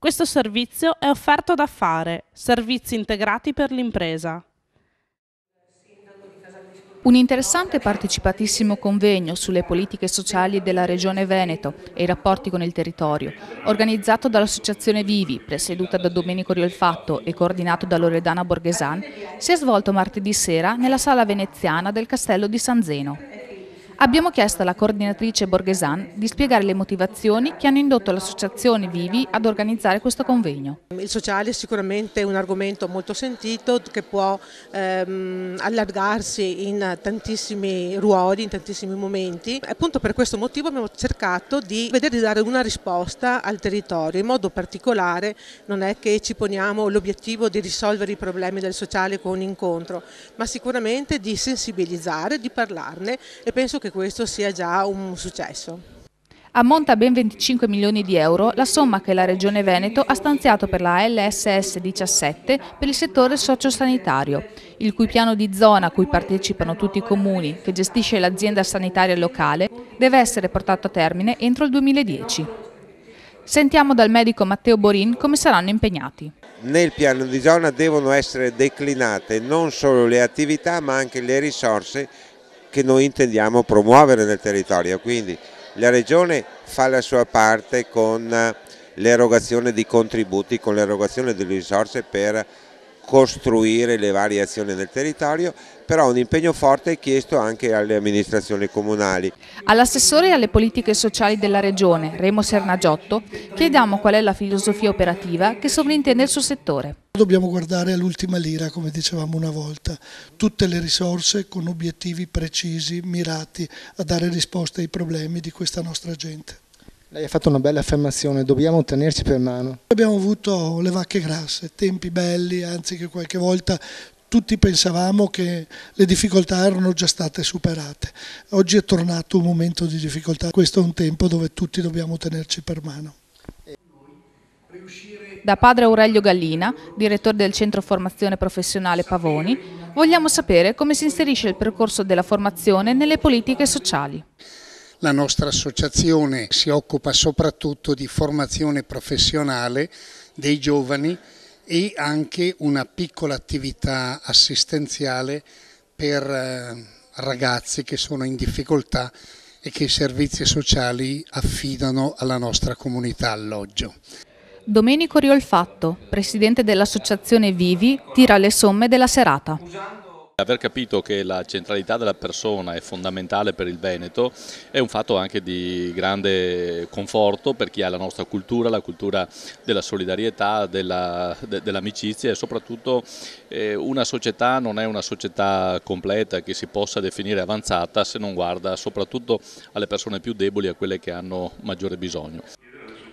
Questo servizio è offerto da Fare, servizi integrati per l'impresa. Un interessante e partecipatissimo convegno sulle politiche sociali della Regione Veneto e i rapporti con il territorio, organizzato dall'Associazione Vivi, presieduta da Domenico Riolfatto e coordinato da Loredana Borghesan, si è svolto martedì sera nella sala veneziana del Castello di San Zeno. Abbiamo chiesto alla coordinatrice Borghesan di spiegare le motivazioni che hanno indotto l'Associazione Vivi ad organizzare questo convegno. Il sociale è sicuramente un argomento molto sentito che può allargarsi in tantissimi ruoli, in tantissimi momenti. Appunto per questo motivo abbiamo cercato di vedere di dare una risposta al territorio. In modo particolare non è che ci poniamo l'obiettivo di risolvere i problemi del sociale con un incontro, ma sicuramente di sensibilizzare, di parlarne, e penso che questo sia già un successo. Ammonta a ben 25 milioni di euro la somma che la Regione Veneto ha stanziato per la LSS 17 per il settore sociosanitario, il cui piano di zona a cui partecipano tutti i comuni, che gestisce l'azienda sanitaria locale, deve essere portato a termine entro il 2010. Sentiamo dal medico Matteo Borin come saranno impegnati. Nel piano di zona devono essere declinate non solo le attività ma anche le risorse che noi intendiamo promuovere nel territorio, quindi la Regione fa la sua parte con l'erogazione di contributi, con l'erogazione di risorse per costruire le varie azioni nel territorio, però un impegno forte è chiesto anche alle amministrazioni comunali. All'assessore alle politiche sociali della Regione, Remo Sernagiotto, chiediamo qual è la filosofia operativa che sovrintende il suo settore. Dobbiamo guardare all'ultima lira, come dicevamo una volta, tutte le risorse con obiettivi precisi, mirati a dare risposte ai problemi di questa nostra gente. Lei ha fatto una bella affermazione, dobbiamo tenerci per mano. Abbiamo avuto le vacche grasse, tempi belli, anzi che qualche volta tutti pensavamo che le difficoltà erano già state superate. Oggi è tornato un momento di difficoltà, questo è un tempo dove tutti dobbiamo tenerci per mano. Da padre Aurelio Gallina, direttore del Centro Formazione Professionale Pavoni, vogliamo sapere come si inserisce il percorso della formazione nelle politiche sociali. La nostra associazione si occupa soprattutto di formazione professionale dei giovani e anche una piccola attività assistenziale per ragazzi che sono in difficoltà e che i servizi sociali affidano alla nostra comunità alloggio. Domenico Riolfatto, presidente dell'Associazione Vivi, tira le somme della serata. Aver capito che la centralità della persona è fondamentale per il Veneto è un fatto anche di grande conforto per chi ha la nostra cultura, la cultura della solidarietà, dell'amicizia e soprattutto una società non è una società completa che si possa definire avanzata se non guarda soprattutto alle persone più deboli e a quelle che hanno maggiore bisogno.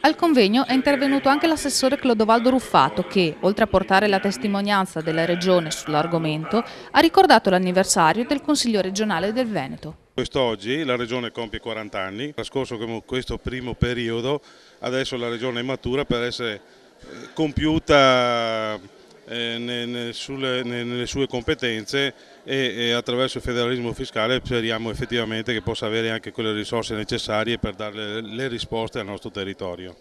Al convegno è intervenuto anche l'assessore Clodovaldo Ruffato che, oltre a portare la testimonianza della Regione sull'argomento, ha ricordato l'anniversario del Consiglio regionale del Veneto. Quest'oggi la Regione compie 40 anni, trascorso questo primo periodo, adesso la Regione è matura per essere compiuta nelle sue competenze e attraverso il federalismo fiscale speriamo effettivamente che possa avere anche quelle risorse necessarie per dare le risposte al nostro territorio.